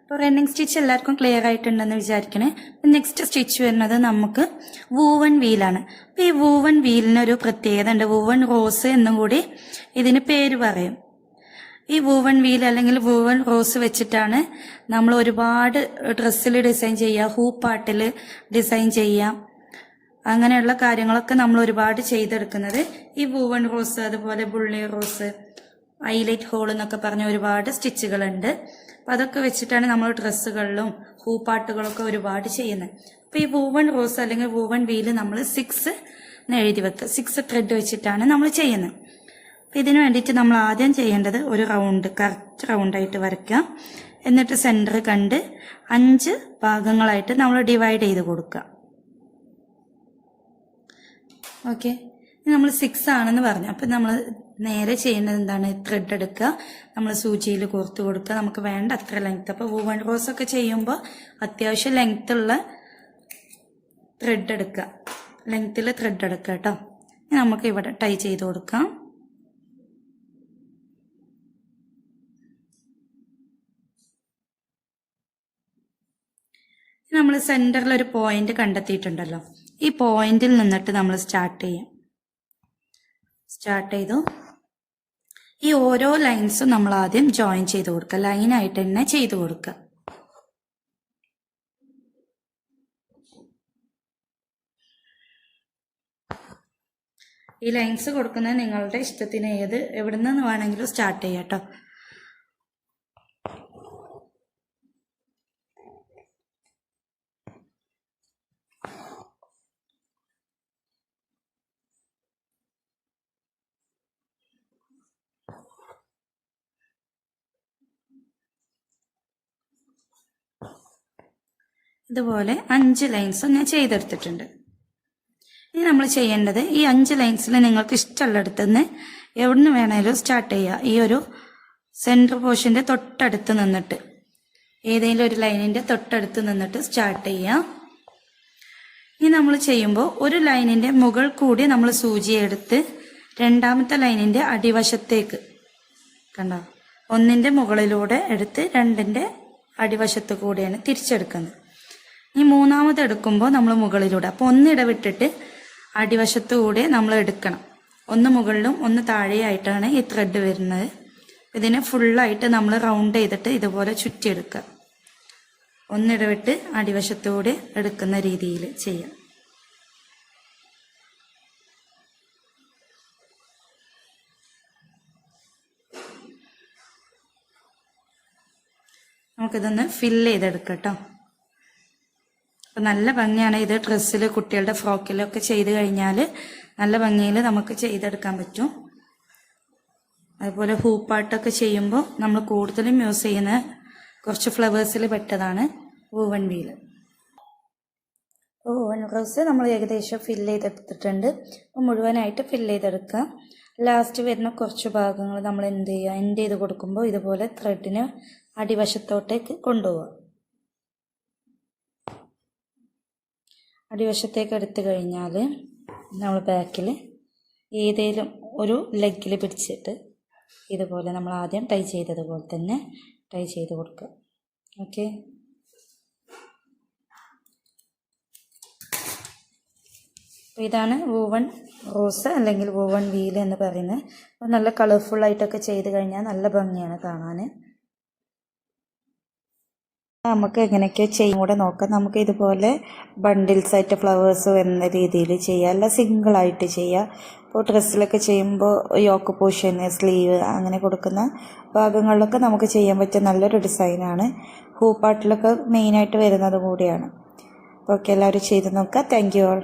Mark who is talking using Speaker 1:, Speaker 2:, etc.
Speaker 1: അപ്പോൾ running stitch എല്ലാവർക്കും clear ആയിട്ടുണ്ടെന്ന് വിചാരിക്കണേ. Next stitch വരുന്നത് നമുക്ക് വൂവൺ വീലാണ്. അപ്പോൾ ഈ വൂവൺ വീലിനൊരു പ്രത്യേകത ഉണ്ട്. വൂവൺ റോസ് എന്നും കൂടി ഇതിന് പേര് പറയും. ഈ വൂവൺ വീൽ അല്ലെങ്കിൽ വൂവൺ റോസ് വെച്ചിട്ടാണ് നമ്മൾ ഒരുപാട് ഡ്രസ്സിൽ ഡിസൈൻ ചെയ്യുക, ഹൂപ്പാട്ടിൽ ഡിസൈൻ ചെയ്യാം, അങ്ങനെയുള്ള കാര്യങ്ങളൊക്കെ നമ്മൾ ഒരുപാട് ചെയ്തെടുക്കുന്നത് ഈ വൂവൺ റോസ്, അതുപോലെ ബുള്ളി റോസ്, ഹൈലൈറ്റ് ഹോൾ എന്നൊക്കെ പറഞ്ഞ ഒരുപാട് സ്റ്റിച്ചുകളുണ്ട്. അപ്പം അതൊക്കെ വെച്ചിട്ടാണ് നമ്മൾ ഡ്രസ്സുകളിലും ഹൂപ്പാട്ടുകളൊക്കെ ഒരുപാട് ചെയ്യുന്നത്. അപ്പം ഈ വൂവൺ റോസ് അല്ലെങ്കിൽ വൂവൺ വീല് നമ്മൾ 6 എഴുതി വെക്കുക. 6 ത്രെഡ് വെച്ചിട്ടാണ് നമ്മൾ ചെയ്യുന്നത്. അപ്പം ഇതിനു വേണ്ടിയിട്ട് നമ്മൾ ആദ്യം ചെയ്യേണ്ടത് ഒരു റൗണ്ട്, കറക്റ്റ് റൗണ്ടായിട്ട് വരയ്ക്കുക. എന്നിട്ട് സെൻറ്റർ കണ്ട് 5 ഭാഗങ്ങളായിട്ട് നമ്മൾ ഡിവൈഡ് ചെയ്ത് കൊടുക്കുക. ഓക്കെ, നമ്മൾ 6 ആണെന്ന് പറഞ്ഞു. അപ്പം നമ്മൾ നേരെ ചെയ്യുന്നത് എന്താണ്? ത്രെഡ് എടുക്കുക, നമ്മൾ സൂചിയിൽ കോർത്ത് കൊടുക്കുക. നമുക്ക് വേണ്ട അത്ര ലെങ്ത്. അപ്പോൾ വൂവൺ റോസ് ഒക്കെ ചെയ്യുമ്പോൾ അത്യാവശ്യം ലെങ്ത്തുള്ള ത്രെഡ് എടുക്കുക, ലെങ്ത്തിൽ ത്രെഡ് എടുക്കുക കേട്ടോ. നമുക്ക് ഇവിടെ ടൈ ചെയ്ത് കൊടുക്കാം. നമ്മൾ സെന്ററിൽ ഒരു പോയിന്റ് കണ്ടെത്തിയിട്ടുണ്ടല്ലോ, ഈ പോയിന്റിൽ നിന്നിട്ട് നമ്മൾ സ്റ്റാർട്ട് ചെയ്യാം. സ്റ്റാർട്ട് ചെയ്തു ഈ ഓരോ ലൈൻസും നമ്മൾ ആദ്യം ജോയിൻ ചെയ്ത് കൊടുക്കുക, ലൈനായിട്ട് തന്നെ ചെയ്ത് കൊടുക്കുക. ഈ ലൈൻസ് കൊടുക്കുന്നത് നിങ്ങളുടെ ഇഷ്ടത്തിന് എവിടെ നിന്ന് വേണമെങ്കിലും സ്റ്റാർട്ട് ചെയ്യാം കേട്ടോ. ഇതുപോലെ 5 ലൈൻസും ഞാൻ ചെയ്തെടുത്തിട്ടുണ്ട്. ഇനി നമ്മൾ ചെയ്യേണ്ടത് ഈ 5 ലൈൻസിൽ നിങ്ങൾക്ക് ഇഷ്ടമുള്ളിടത്ത് നിന്ന് എവിടുന്ന് വേണേലും സ്റ്റാർട്ട് ചെയ്യുക. ഈ ഒരു സെൻറ്റർ പോർഷൻ്റെ തൊട്ടടുത്ത് നിന്നിട്ട്, ഏതെങ്കിലും ഒരു ലൈനിൻ്റെ തൊട്ടടുത്ത് നിന്നിട്ട് സ്റ്റാർട്ട് ചെയ്യുക. ഇനി നമ്മൾ ചെയ്യുമ്പോൾ ഒരു ലൈനിൻ്റെ മുകൾ കൂടി നമ്മൾ സൂചി എടുത്ത് രണ്ടാമത്തെ ലൈനിൻ്റെ അടിവശത്തേക്ക്, കണ്ടോ, 1ന്റെ മുകളിലൂടെ എടുത്ത് 2ന്റെ അടിവശത്ത് കൂടിയാണ് തിരിച്ചെടുക്കുന്നത്. ഈ മൂന്നാമത് എടുക്കുമ്പോൾ നമ്മൾ മുകളിലൂടെ, അപ്പോൾ 1 ഇടവിട്ടിട്ട് അടിവശത്ത് കൂടെ നമ്മൾ എടുക്കണം. 1 മുകളിലും 1 താഴെയായിട്ടാണ് ഈ ത്രെഡ് വരുന്നത്. ഇതിനെ ഫുള്ളായിട്ട് നമ്മൾ റൗണ്ട് ചെയ്തിട്ട് ഇതുപോലെ ചുറ്റിയെടുക്കുക. 1 ഇടവിട്ട് അടിവശത്ത് കൂടെ എടുക്കുന്ന രീതിയിൽ ചെയ്യാം. നമുക്കിതൊന്ന് ഫില്ല് ചെയ്തെടുക്കാം കേട്ടോ. അപ്പം നല്ല ഭംഗിയാണ് ഇത്. ഡ്രസ്സിൽ, കുട്ടികളുടെ ഫ്രോക്കിലൊക്കെ ചെയ്ത് കഴിഞ്ഞാൽ നല്ല ഭംഗിയിൽ നമുക്ക് ചെയ്തെടുക്കാൻ പറ്റും. അതുപോലെ ഹൂപ്പാട്ടൊക്കെ ചെയ്യുമ്പോൾ നമ്മൾ കൂടുതലും യൂസ് ചെയ്യുന്ന കുറച്ച് ഫ്ലവേഴ്സിൽ പെട്ടതാണ് വൂവൺ വീല്. വൂവൺ റോസ് നമ്മൾ ഏകദേശം ഫില്ല് ചെയ്തെടുത്തിട്ടുണ്ട്. അപ്പോൾ മുഴുവനായിട്ട് ഫില്ല് ചെയ്തെടുക്കാം. ലാസ്റ്റ് വരുന്ന കുറച്ച് ഭാഗങ്ങൾ നമ്മൾ എന്ത് ചെയ്യുക, എൻഡ് ചെയ്ത് കൊടുക്കുമ്പോൾ ഇതുപോലെ ത്രെഡിന് അടിവശത്തോട്ടേക്ക് കൊണ്ടുപോവുക. അടിവശത്തേക്ക് എടുത്തു കഴിഞ്ഞാൽ നമ്മൾ ബാക്കിൽ ഏതെങ്കിലും ഒരു ലെഗിൽ പിടിച്ചിട്ട് ഇതുപോലെ നമ്മൾ ആദ്യം ടൈ ചെയ്തതുപോലെ തന്നെ ടൈ ചെയ്ത് കൊടുക്കുക. ഓക്കെ, അപ്പോൾ ഇതാണ് വൂവൺ റോസ് അല്ലെങ്കിൽ വൂവൺ വീൽ എന്ന് പറയുന്നത്. അപ്പോൾ നല്ല കളർഫുള്ളായിട്ടൊക്കെ ചെയ്ത് കഴിഞ്ഞാൽ നല്ല ഭംഗിയാണ് കാണാൻ. നമുക്ക് എങ്ങനെയൊക്കെ ചെയ്യും കൂടെ നോക്കാം. നമുക്ക് ഇതുപോലെ ബണ്ടിൽസ് ആയിട്ട് ഫ്ലവേഴ്സ് വരുന്ന രീതിയിൽ ചെയ്യാം, അല്ല സിംഗിളായിട്ട് ചെയ്യാം. ഇപ്പോൾ ഡ്രസ്സിലൊക്കെ ചെയ്യുമ്പോൾ യോക്ക് പോർഷൻ, സ്ലീവ് അങ്ങനെ കൊടുക്കുന്ന ഭാഗങ്ങളിലൊക്കെ നമുക്ക് ചെയ്യാൻ പറ്റിയ നല്ലൊരു ഡിസൈനാണ്. ഹൂപ്പാട്ടിലൊക്കെ മെയിനായിട്ട് വരുന്നത് കൂടിയാണ്. അപ്പോൾ ഓക്കെ, എല്ലാവരും ചെയ്ത് നോക്കാം. Thank you all.